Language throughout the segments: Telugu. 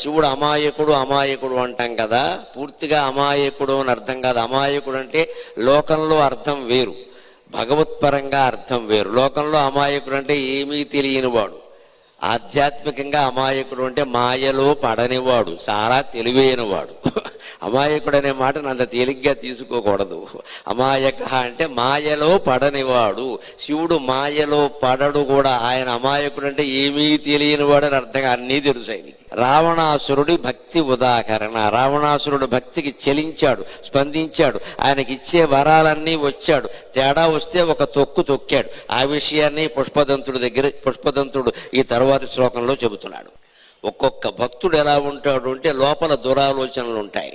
శివుడు అమాయకుడు అమాయకుడు అంటాం కదా, పూర్తిగా అమాయకుడు అని అర్థం కాదు. అమాయకుడు అంటే లోకంలో అర్థం వేరు, భగవత్పరంగా అర్థం వేరు. లోకంలో అమాయకుడు అంటే ఏమీ తెలియనివాడు, ఆధ్యాత్మికంగా అమాయకుడు అంటే మాయలో పడనివాడు, చాలా తెలివైనవాడు. అమాయకుడు అనే మాటను అంత తేలిగ్గా తీసుకోకూడదు. అమాయక అంటే మాయలో పడనివాడు. శివుడు మాయలో పడడు కూడా. ఆయన అమాయకుడు అంటే ఏమీ తెలియనివాడు అని అర్థం, అన్నీ తెలుసు ఆయనకి. రావణాసురుడి భక్తి ఉదాహరణ. రావణాసురుడు భక్తికి చెలించాడు, స్పందించాడు, ఆయనకి ఇచ్చే వరాలన్నీ వచ్చాడు. తేడా వస్తే ఒక తొక్కు తొక్కాడు. ఆ విషయాన్ని పుష్పదంతుడు ఈ తరువాతి శ్లోకంలో చెబుతున్నాడు. ఒక్కొక్క భక్తుడు ఎలా ఉంటాడు అంటే లోపల దురాలోచనలు ఉంటాయి,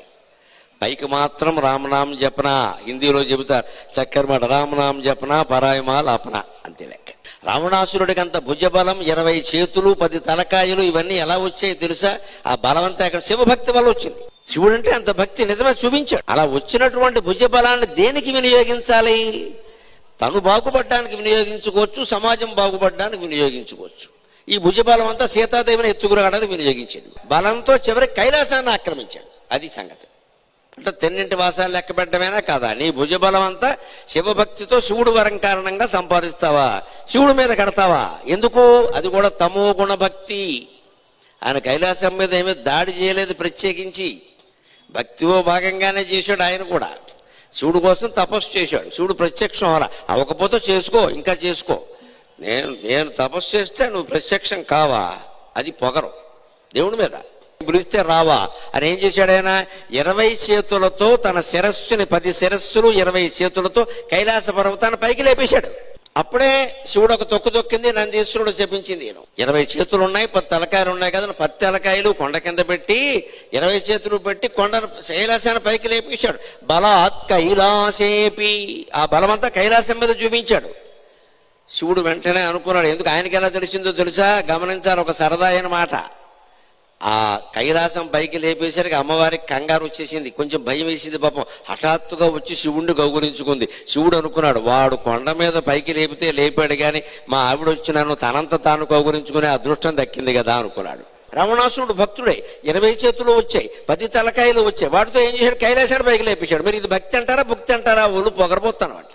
పైకి మాత్రం రామనామ జపన. హిందీలో చెబుతారు చక్కర మాట, రామనామ జపన పరాయమాల అపన, అంతే లెక్క. రావణాసురుడికి అంత భుజబలం, 20 చేతులు, 10 తలకాయలు, ఇవన్నీ ఎలా వచ్చాయి తెలుసా? ఆ బలం అంతా అక్కడ శివభక్తి వల్ల వచ్చింది. శివుడు అంటే అంత భక్తి నిజమే చూపించాడు. అలా వచ్చినటువంటి భుజబలాన్ని దేనికి వినియోగించాలి? తను బాగుపడడానికి వినియోగించుకోవచ్చు, సమాజం బాగుపడడానికి వినియోగించుకోవచ్చు. ఈ భుజబలం అంతా సీతాదేవిని ఎత్తుకురావడానికి వినియోగించింది. బలంతో చివరికి కైలాసాన్ని ఆక్రమించాడు. అది సంగతి. అంటే తెన్నింటి వాసాలు లెక్క పెట్టడమేనా కాదా? నీ భుజబలం అంతా శివభక్తితో శివుడు వరం కారణంగా సంపాదిస్తావా? శివుడి మీద కడతావా? ఎందుకు? అది కూడా తమో గుణ భక్తి. ఆయన కైలాసం మీద ఏమీ దాడి చేయలేదు ప్రత్యేకించి, భక్తిలో భాగంగానే చేశాడు. ఆయన కూడా శివుడు కోసం తపస్సు చేశాడు. శివుడు ప్రత్యక్షం అలా అవ్వకపోతే చేసుకో, ఇంకా చేసుకో. నేను తపస్సు చేస్తే నువ్వు ప్రత్యక్షం కావా? అది పొగరు దేవుడి మీద. పిలిస్తే రావా అని ఏం చేశాడు ఆయన? 20 చేతులతో తన శిరస్సుని, 10 శిరస్సులు 20 చేతులతో కైలాస పర్వతాన్ని పైకి లేపేశాడు. అప్పుడే శివుడు ఒక తొక్కు తొక్కింది, నందీశ్వరుడు చెప్పించింది. 20 చేతులు ఉన్నాయి, 10 తలకాయలు ఉన్నాయి కదా, 10 తలకాయలు కొండ కింద పెట్టి 20 చేతులు పెట్టి కొండ కైలాసాన్ని పైకి లేపేశాడు. బలాత్ కైలాసేపి, ఆ బలమంతా కైలాసం మీద చూపించాడు. శివుడు వెంటనే అనుకున్నాడు. ఎందుకు ఆయనకి ఎలా తెలిసిందో తెలుసా? గమనించాలి, ఒక సరదా అయిన మాట. ఆ కైలాసం పైకి లేపేసరికి అమ్మవారికి కంగారు వచ్చేసింది, కొంచెం భయం వేసింది. పాపం హఠాత్తుగా వచ్చి శివుణ్ణి గౌగురించుకుంది. శివుడు అనుకున్నాడు, వాడు కొండ మీద పైకి లేపితే లేపాడు కానీ మా ఆవిడ వచ్చి నన్ను తనంత తాను గౌగురించుకునే అదృష్టం దక్కింది కదా అనుకున్నాడు. రావణాసురుడు భక్తుడే, 20 చేతులు వచ్చాయి, 10 తలకాయలు వచ్చాయి. వాటితో ఏం చేశాడు? కైలాసాన్ని పైకి లేపేశాడు. మరి ఇది భక్తి అంటారా, భక్తి అంటారా? ఒళ్ళు పొగరబోతాను అంట.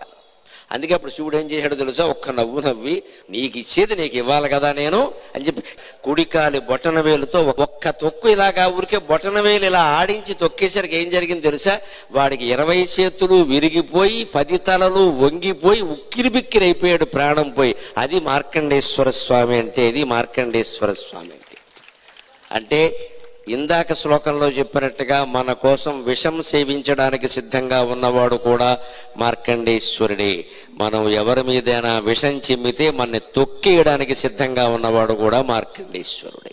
అందుకే అప్పుడు శివుడు ఏం చేశాడు తెలుసా? ఒక్క నవ్వు నవ్వి, నీకు ఇచ్చేది నీకు ఇవ్వాలి కదా నేను అని చెప్పి కుడికాలి బొటన వేలుతో ఒక్క తొక్కు ఇలాగా ఊరికే బొటన వేలు ఇలా ఆడించి తొక్కేసరికి ఏం జరిగింది తెలుసా? వాడికి 20 చేతులు విరిగిపోయి, 10 తలలు వంగిపోయి ఉక్కిరి బిక్కిరి అయిపోయాడు, ప్రాణం పోయి. అది మార్కండేశ్వర స్వామి అంటే. ఇది మార్కండేశ్వర స్వామి అంటే ఇందాక శ్లోకంలో చెప్పినట్టుగా మన కోసం విషం సేవించడానికి సిద్ధంగా ఉన్నవాడు కూడా మార్కండేశ్వరుడే. మనం ఎవరి మీదైనా విషం చిమ్మితే మనని తొక్కేయడానికి సిద్ధంగా ఉన్నవాడు కూడా మార్కండేశ్వరుడే.